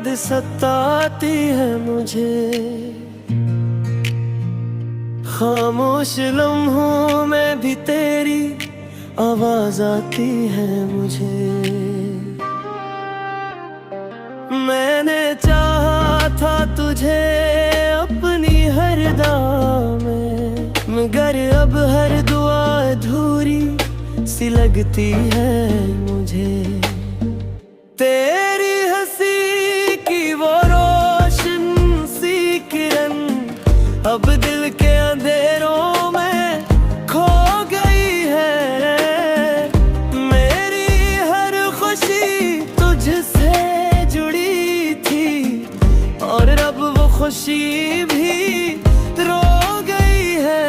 याद सताती है मुझे। खामोश लम्हों में भी तेरी आवाज आती है मुझे। मैंने चाहा था तुझे अपनी हर दुआ में, मगर अब हर दुआ अधूरी सी लगती है मुझे। तेरी हंसी की वो रोशन सी किरण अब दिल के अंधेरों में खो गई है। मेरी हर खुशी तुझसे जुड़ी थी और अब वो खुशी भी रो गई है।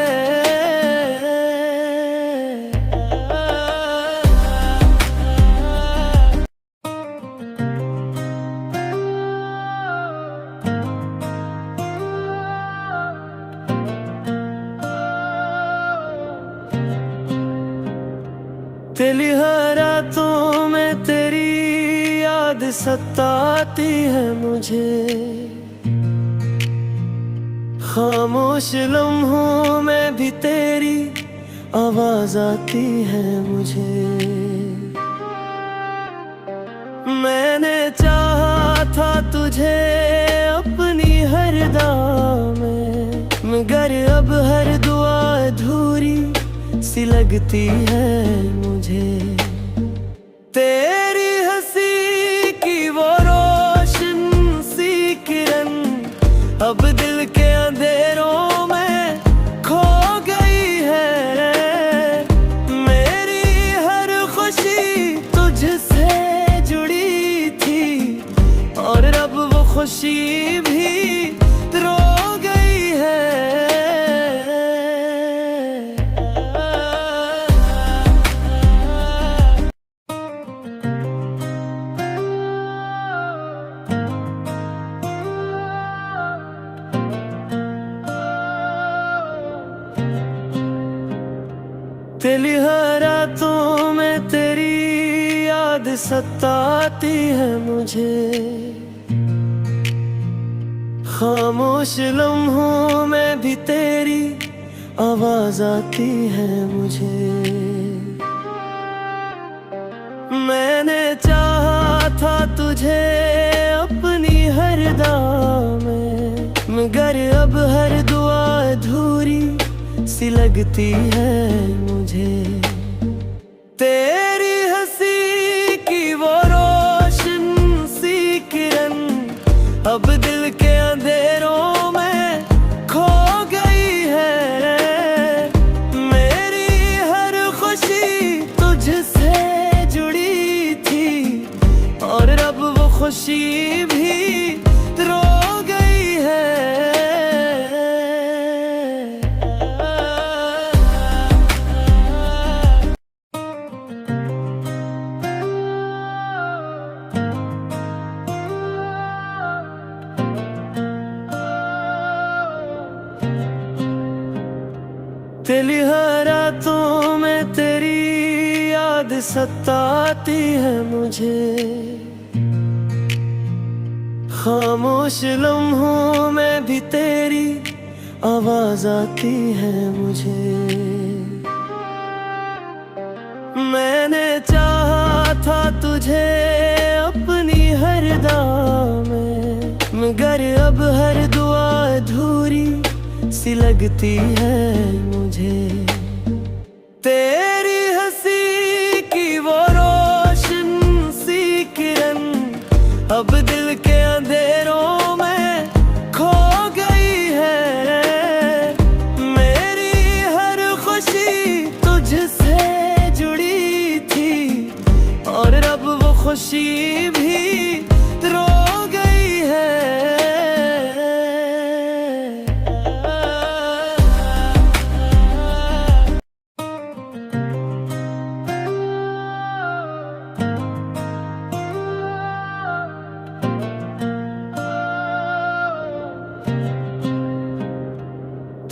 तेरी हर रातों में तेरी याद सताती है मुझे। खामोश लम्हों में भी तेरी आवाज आती है मुझे। मैंने चाहा था तुझे अपनी हर दुआ में, मगर अब हर दुआ अधूरी सी लगती है मुझे। तेरी हंसी की वो रोशन सी किरण अब दिल के अंधेरों में खो गई है। मेरी हर खुशी तुझसे जुड़ी थी और अब वो खुशी भी रो गई है। तेरी हर रातों में तेरी याद सताती है मुझे। खामोश लम्हों में भी तेरी आवाज आती है मुझे। मैंने चाहा था तुझे अपनी हर दुआ में, मगर अब हर दुआ अधूरी सी लगती है मुझे। तेरी हंसी की वो रोशन सी किरण अब दिल के अंधेरों में खो गई है। मेरी हर खुशी तुझसे जुड़ी थी और अब वो खुशी भी रो गई है। तेरी हर रातों में तेरी याद सताती है मुझे। खामोश लम्हों में भी तेरी आवाज आती है मुझे। मैंने चाहा था तुझे अपनी हर दुआ में, मगर अब हर दुआ अधूरी सी लगती है मुझे। तेरी हंसी की वो रोशन सी किरण अब दिल के अंधेरों में खो गई है। मेरी हर खुशी तुझसे जुड़ी थी और अब वो खुशी भी रो गई है।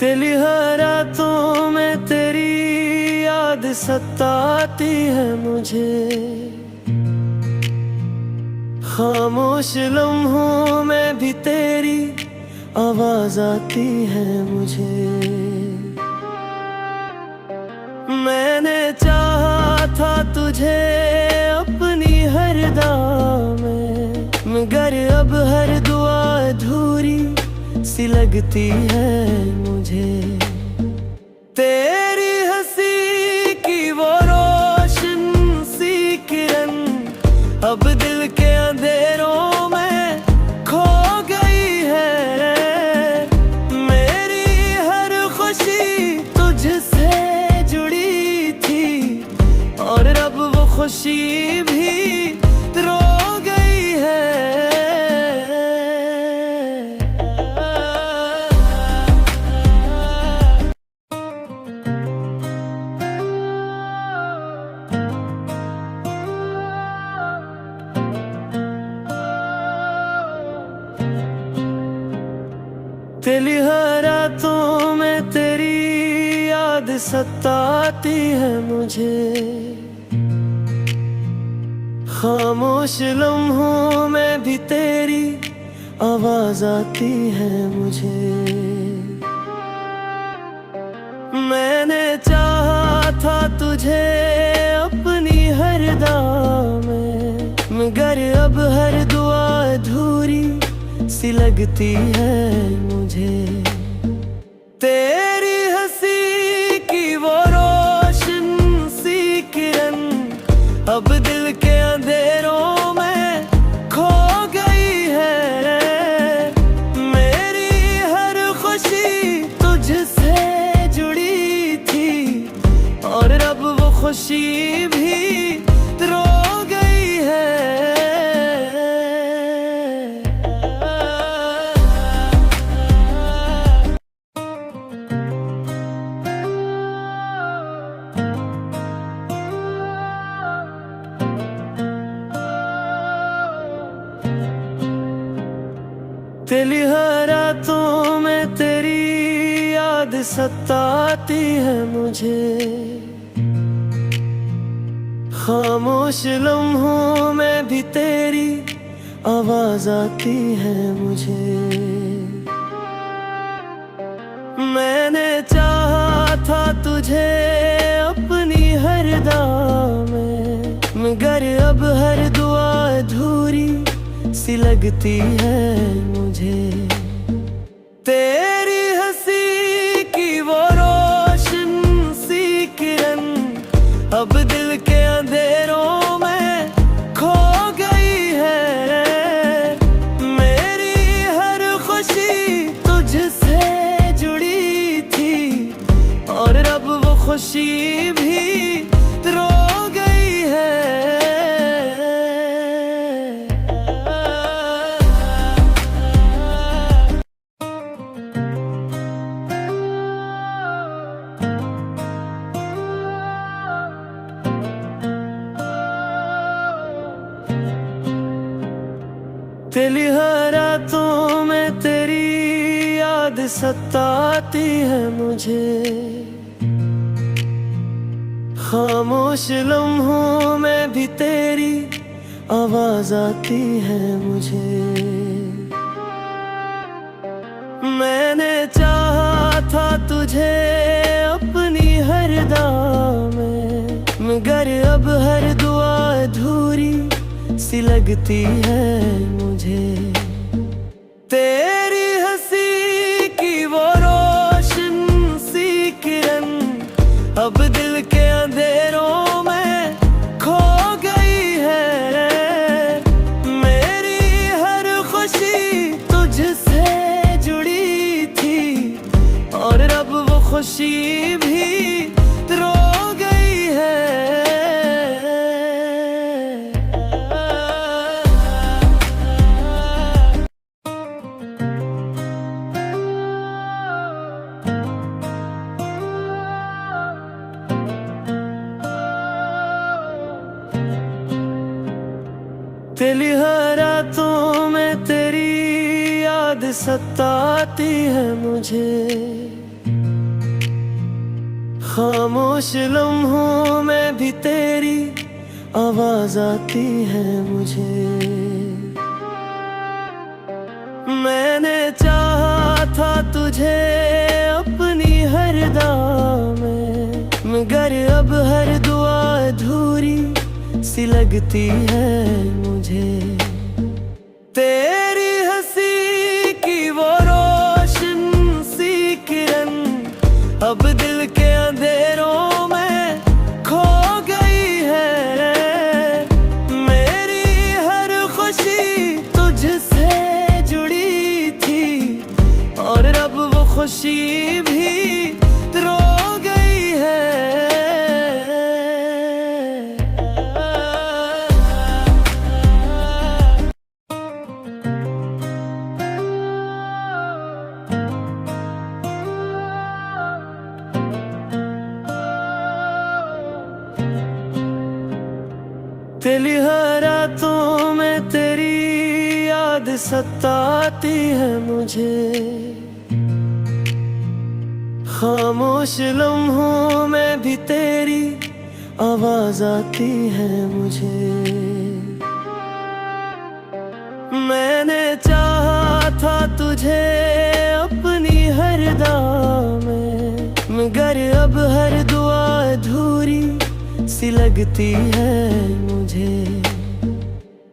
तेरी हर रातों में तेरी याद सताती है मुझे। खामोश लम्हों में भी तेरी आवाज आती है मुझे। मैंने चाहा था तुझे अपनी हर दुआ में, मगर अब हर दुआ अधूरी सी लगती है मुझे। तेरी हंसी की वो रोशन सी किरण अब दिल के अंधेरों में खो गई है। मेरी हर खुशी तुझसे जुड़ी थी और अब वो खुशी भी रो गई है। तेरी हर रातों में तेरी याद सताती है मुझे। खामोश लम्हों में भी तेरी आवाज आती है मुझे। मैंने चाहा था तुझे अपनी हर दुआ में, मगर अब हर दुआ अधूरी सी लगती है मुझे। तेरी हंसी की वो रोशन सी किरण अब दिल के अंधेरों में खो गई है। मेरी हर खुशी तुझसे जुड़ी थी और अब वो खुशी भी रो गई है। तेरी हर रातों में तेरी याद सताती है मुझे। खामोश लम्हों में भी तेरी आवाज आती है मुझे। मैंने चाहा था तुझे अपनी हर दुआ में, मगर अब हर दुआ अधूरी सी लगती है मुझे। तेरी हंसी की वो रोशन सी किरण अब दिल के अंधेरों में खो गई है। मेरी हर खुशी तुझसे जुड़ी थी और अब वो खुशी भी रो गई है। तेरी हर रातों में तेरी याद सताती है मुझे। खामोश लम्हों में भी तेरी आवाज आती है मुझे। मैंने चाहा था तुझे अपनी हर दुआ में, मगर अब हर दुआ अधूरी सी लगती है मुझे। तेरी हंसी की वो रोशन सी किरण अब दिल के अंधेरों में खो गई है। मेरी हर खुशी तुझसे जुड़ी थी और अब वो खुशी भी रो गई है। तेरी हर रातों में तेरी याद सताती है मुझे। खामोश लम्हों में भी तेरी आवाज आती है मुझे। तुझे अपनी हर दुआ में, मगर अब हर दुआ अधूरी सी लगती है मुझे। तेरी हंसी की वो रोशन सी किरण अब दिल के अंधेरों में खो गई है। मेरी हर खुशी तुझसे जुड़ी थी और अब वो खुशी भी रो गई है। तेरी हर रातों में तेरी याद सताती है मुझे। खामोश लम्हों में भी तेरी आवाज आती है मुझे। मैंने चाहा था तुझे अपनी हर दुआ में, मगर अब हर दुआ अधूरी सी लगती है मुझे।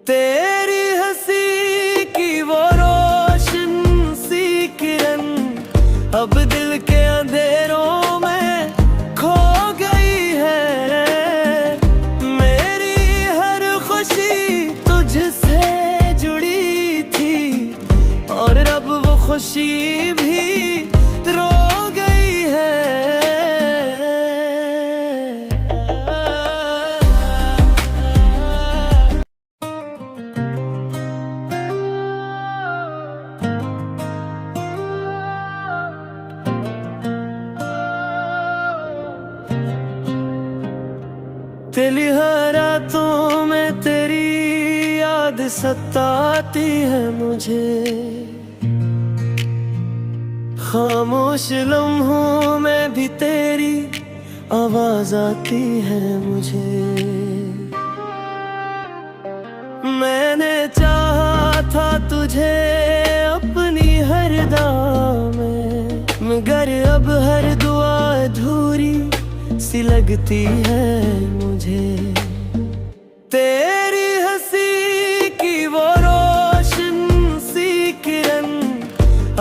तेरी हंसी की वो रोशन सी किरण अब दिल के अंधेरों में खो गई है। मेरी हर खुशी तुझसे जुड़ी थी और अब वो खुशी भी रो गई है। तेरी हर रातों में तेरी याद सताती है मुझे। खामोश लम्हों में भी तेरी आवाज आती है मुझे। मैंने चाहा था तुझे अपनी हर दुआ में, मगर अब हर दुआ अधूरी सी लगती है मुझे। तेरी हंसी की वो रोशन सी किरण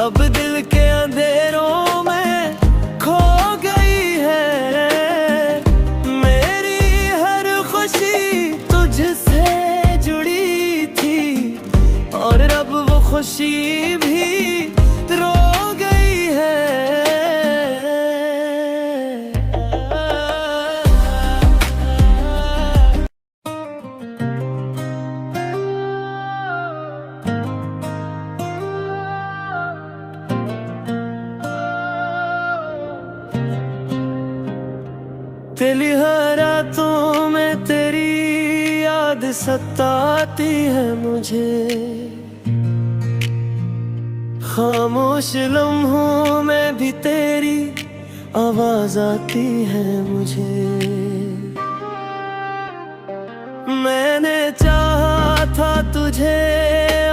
अब दिल के अंधेरों में खो गई है। मेरी हर खुशी तुझसे जुड़ी थी और अब वो खुशी भी रो गई है। तेरी हर रातों में तेरी याद सताती है मुझे। खामोश लम्हों में भी तेरी आवाज आती है मुझे। मैंने चाहा था तुझे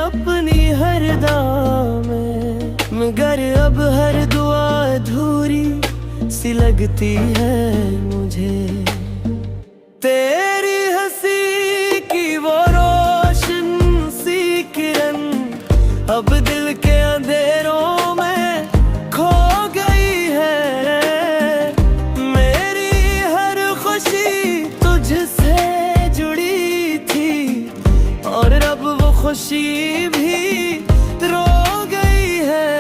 अपनी हर दुआ में, मगर अब हर दुआ अधूरी सी लगती है मुझे। तेरी हंसी की वो रोशन सी किरण अब दिल के अंधेरों में खो गई है। मेरी हर खुशी तुझसे जुड़ी थी और अब वो खुशी भी रो गई है।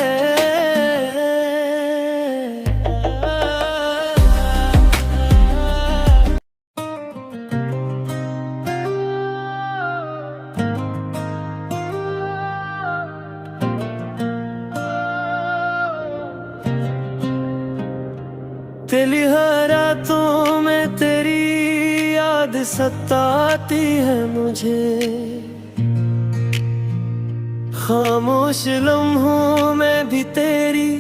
तेरी हर रातों में तेरी याद सताती है मुझे। खामोश लम्हों में भी तेरी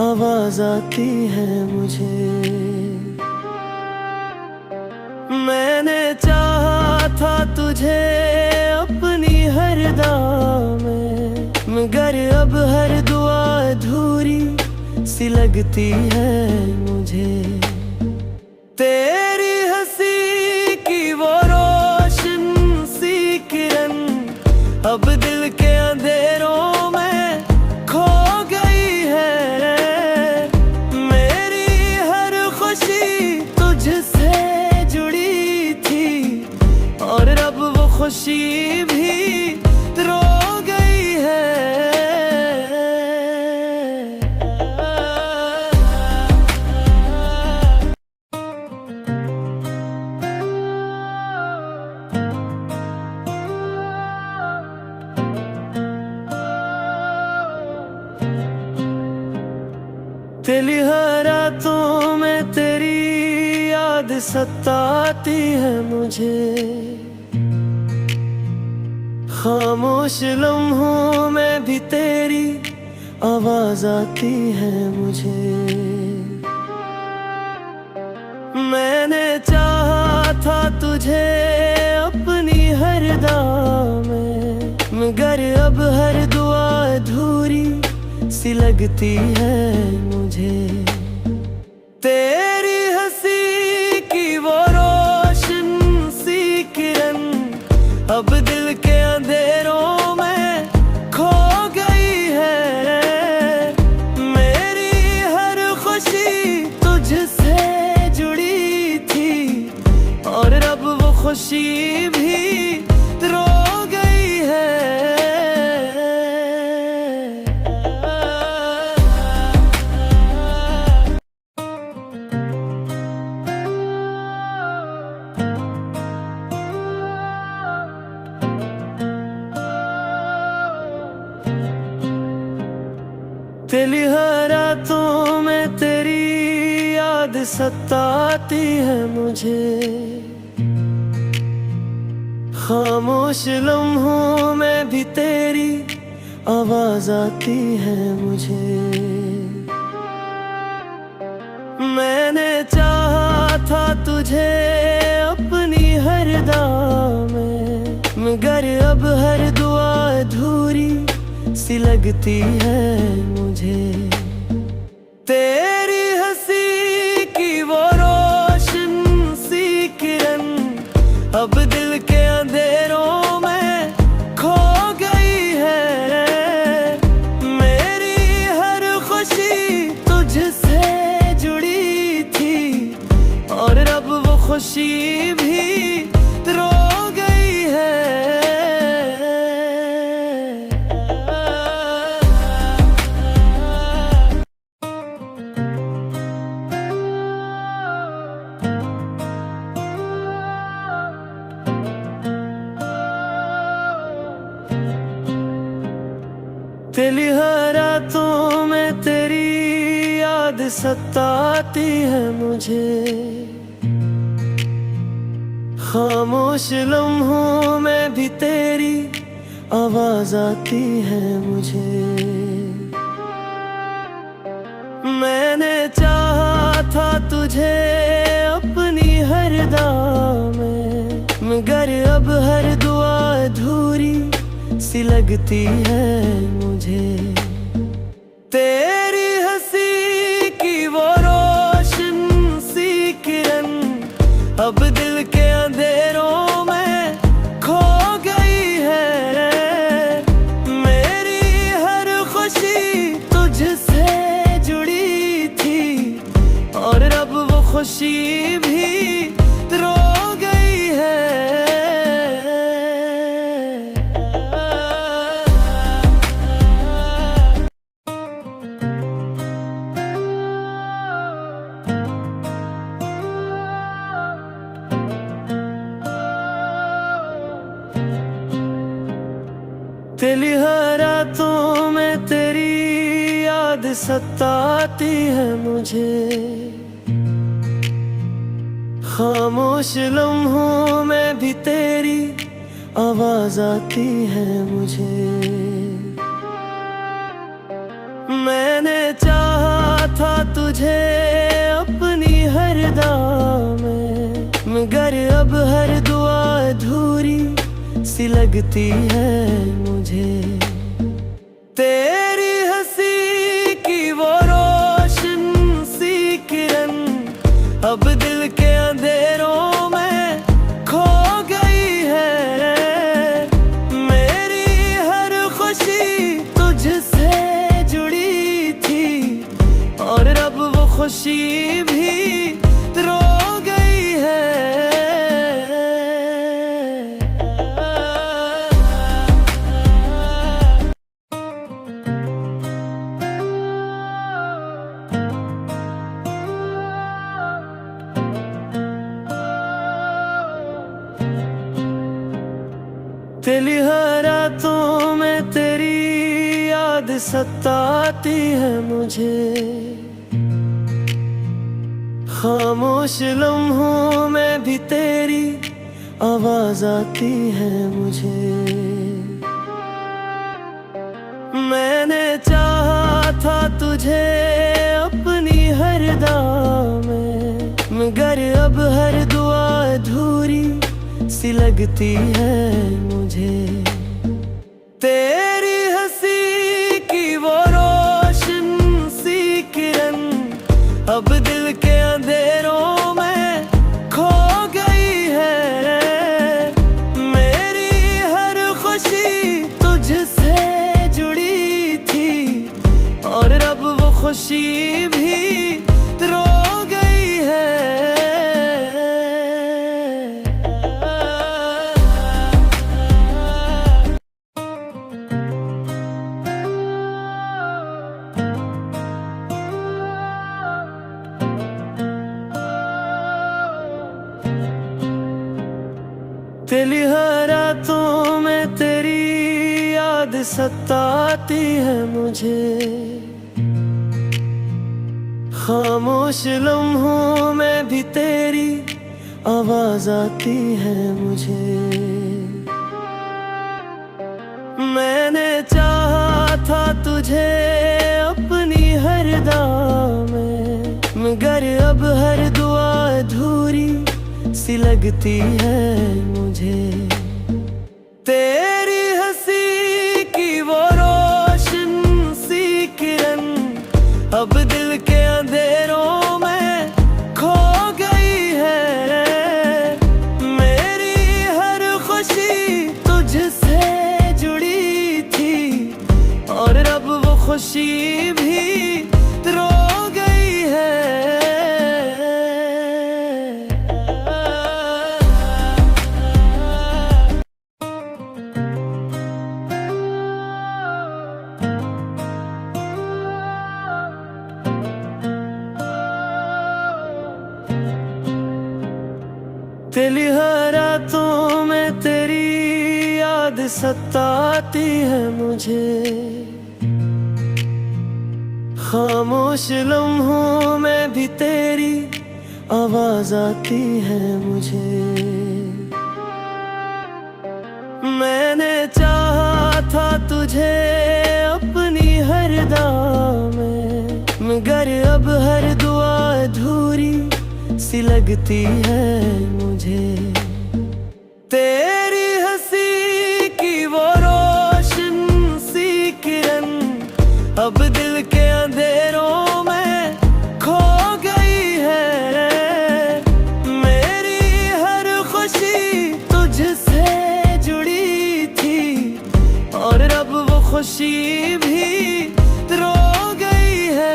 आवाज आती है मुझे। मैंने चाहा था तुझे अपनी हर दुआ में, मगर अब हर दुआ अधूरी लगती है मुझे। तेरी हंसी की वो रोशन सी किरण अब दिल के अंधेरों में खो गई है। मेरी हर खुशी तुझसे जुड़ी थी और अब वो खुशी भी रो गई है। तेरी हर रातों में तेरी याद सताती है मुझे। खामोश लम्हों में भी तेरी आवाज आती है मुझे। मैंने चाहा था तुझे अपनी हर दुआ में, मगर अब हर दुआ अधूरी सी लगती है मुझे। तेरी हंसी की वो रोशन सी किरण अब दिल के अंधेरों में खो गई है। मेरी हर खुशी तुझसे जुड़ी थी और अब वो खुशी भी रो गई है। तेरी हर रातों में तेरी याद सताती है मुझे। खामोश लम्हों में भी तेरी आवाज आती है मुझे। मैंने चाहा था तुझे अपनी हर दुआ में, मगर अब हर दुआ अधूरी सी लगती है मुझे। तेरी हंसी की वो रोशन सी किरण अब दिल के अंधेरों में खो गई है। मेरी हर खुशी तुझसे जुड़ी थी और अब वो खुशी भी रो गई है। तेरी हर रातों में तेरी याद सताती है मुझे। खामोश लम्हों में भी तेरी आवाज आती है मुझे। मैंने चाहा था तुझे अपनी हर दुआ में, मगर अब हर दुआ अधूरी सी लगती है मुझे। तेरी हंसी की वो रोशन सी किरण अब दिल के अंधेरों में खो गई है। मेरी हर खुशी तुझसे जुड़ी थी और अब वो खुशी भी रो गई है। तेरी हर रातों में तेरी याद सताती है मुझे। खामोश लम्हों में भी तेरी आवाज आती है मुझे। मैंने चाहा था तुझे अपनी हर दुआ में, मगर अब हर दुआ अधूरी सी लगती है मुझे। तेरी हंसी की वो रोशन सताती है मुझे। खामोश लम्हों में भी तेरी आवाज आती है मुझे। मैंने चाहा था तुझे अपनी हर दुआ में, मगर अब हर दुआ अधूरी सी लगती है मुझे। तेरी हंसी की वो रोशन सी किरण अब दिल के अंधेरों में खो गई है। मेरी हर खुशी तुझसे जुड़ी थी और अब वो खुशी भी रो गई है। तेरी हर रातों में तेरी याद सताती है मुझे। खामोश लम्हों में भी तेरी आवाज आती है मुझे। मैंने चाहा था तुझे अपनी हर दुआ में, मगर अब हर दुआ अधूरी सी लगती है मुझे। तेरी हंसी की वो रोशन सी किरण अब दिल के अंधेरों में खो गई है। मेरी हर खुशी तुझसे जुड़ी थी और अब वो खुशी भी रो गई है। तेरी हर रातों में तेरी याद सताती है मुझे। खामोश लम्हों में भी तेरी आवाज आती है मुझे। मैंने चाहा था तुझे अपनी हर दुआ में, मगर अब हर दुआ अधूरी सी लगती है मुझे। तेरी हंसी की वो रोशन सी किरण अब दिल के अंधेरों में खो गई है। मेरी हर खुशी तुझसे जुड़ी थी और अब वो खुशी भी रो गई है।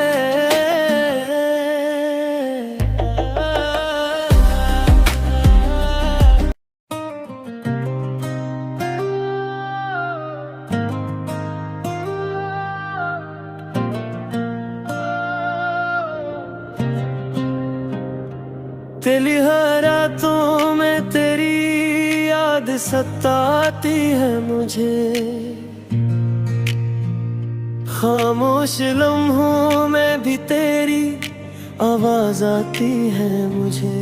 तेरी हर रातों में तेरी याद सताती है मुझे। खामोश लम्हों में भी तेरी आवाज आती है मुझे।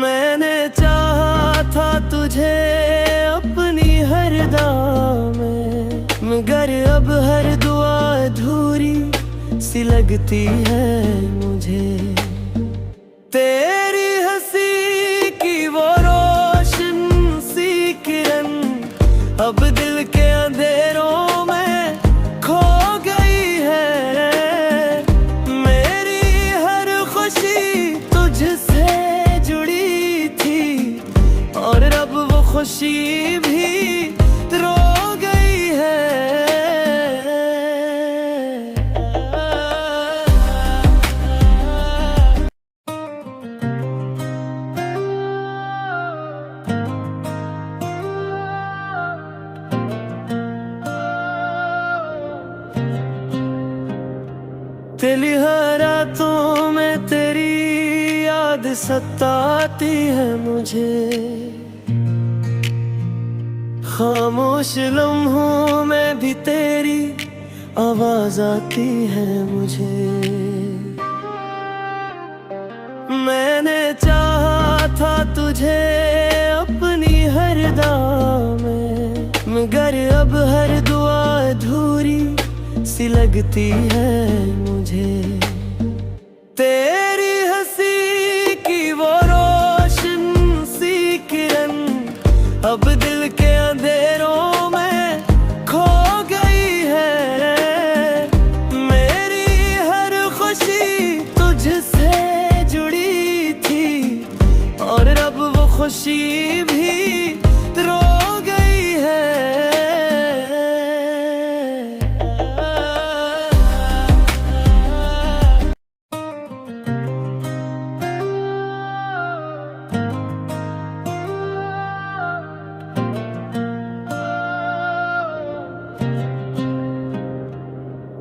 मैंने चाहा था तुझे अपनी हर दुआ में, मगर अब हर दुआ अधूरी सी लगती है मुझे। तेरी हंसी की वो रोशन सी किरण अब दिल के अंधेरों में खो गई है। मेरी हर खुशी तुझसे जुड़ी थी और अब वो खुशी भी रो गई है। तेरी हर रातों में तेरी याद सताती है मुझे। खामोश लम्हों में भी तेरी आवाज आती है मुझे। मैंने चाहा था तुझे अपनी हर दुआ में, मगर अब हर दुआ अधूरी सी लगती है मुझे। तेरी हंसी की वो रोशन सी किरण अब दिल के अंधेरों में खो गई है। मेरी हर खुशी तुझसे जुड़ी थी और अब वो खुशी भी रो गई है।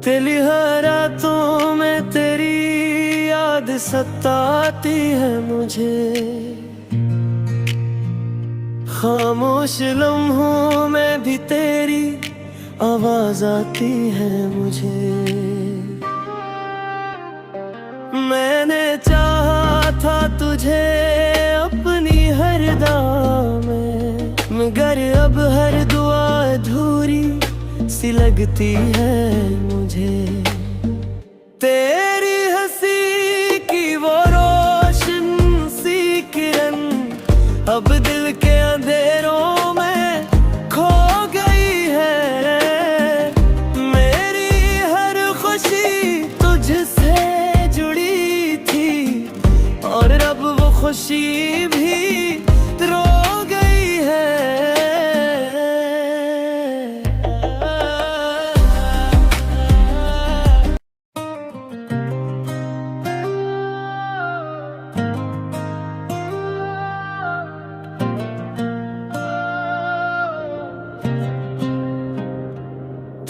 तेरी हर रातों में तेरी याद सताती है मुझे। खामोश लम्हों में भी तेरी आवाज आती है मुझे। मैंने चाहा था तुझे अपनी हर दुआ में, मगर अब हर दुआ अधूरी सी लगती है मुझे। तेरी हंसी की वो रोशन सी किरण अब दिल के अंधेरों में खो गई है। मेरी हर खुशी तुझसे जुड़ी थी और अब वो खुशी भी रो गई है।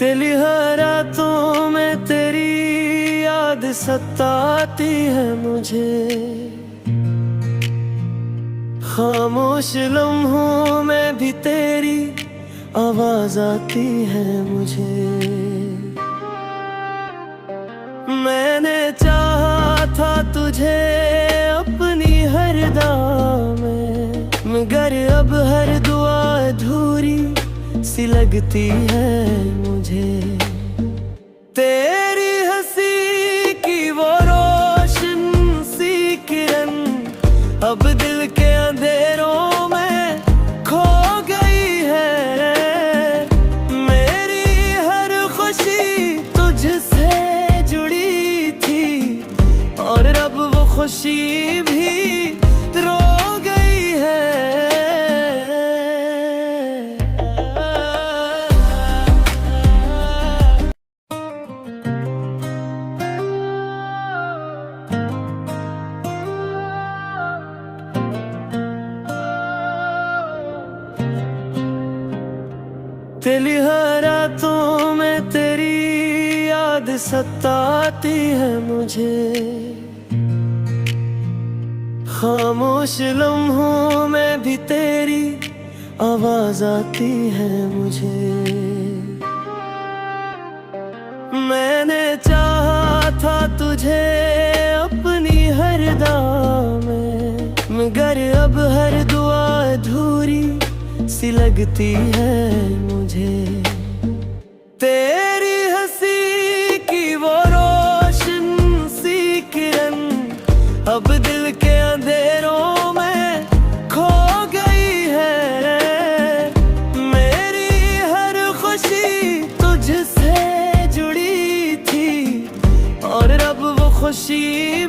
तेरी हर रातों में तेरी याद सताती है मुझे। खामोश लम्हों में भी तेरी आवाज आती है मुझे। मैंने चाहा था तुझे अपनी हर दुआ में, मगर अब हर दुआ अधूरी सी लगती है मुझे। तेरी हंसी की वो रोशन सी किरण अब दिल के अंधेरों में खो गई है। मेरी हर खुशी तुझसे जुड़ी थी और अब वो खुशी भी रो गई है। तेरी हर रातों में तेरी याद सताती है मुझे। खामोश लम्हों में भी तेरी आवाज आती है मुझे। मैंने चाहा था तुझे अपनी हर दुआ में, मगर अब हर दुआ अधूरी सी लगती है मुझे। तेरी हंसी की वो रोशन सी किरण अब दिल के अंधेरों में खो गई है। मेरी हर खुशी तुझसे जुड़ी थी और अब वो खुशी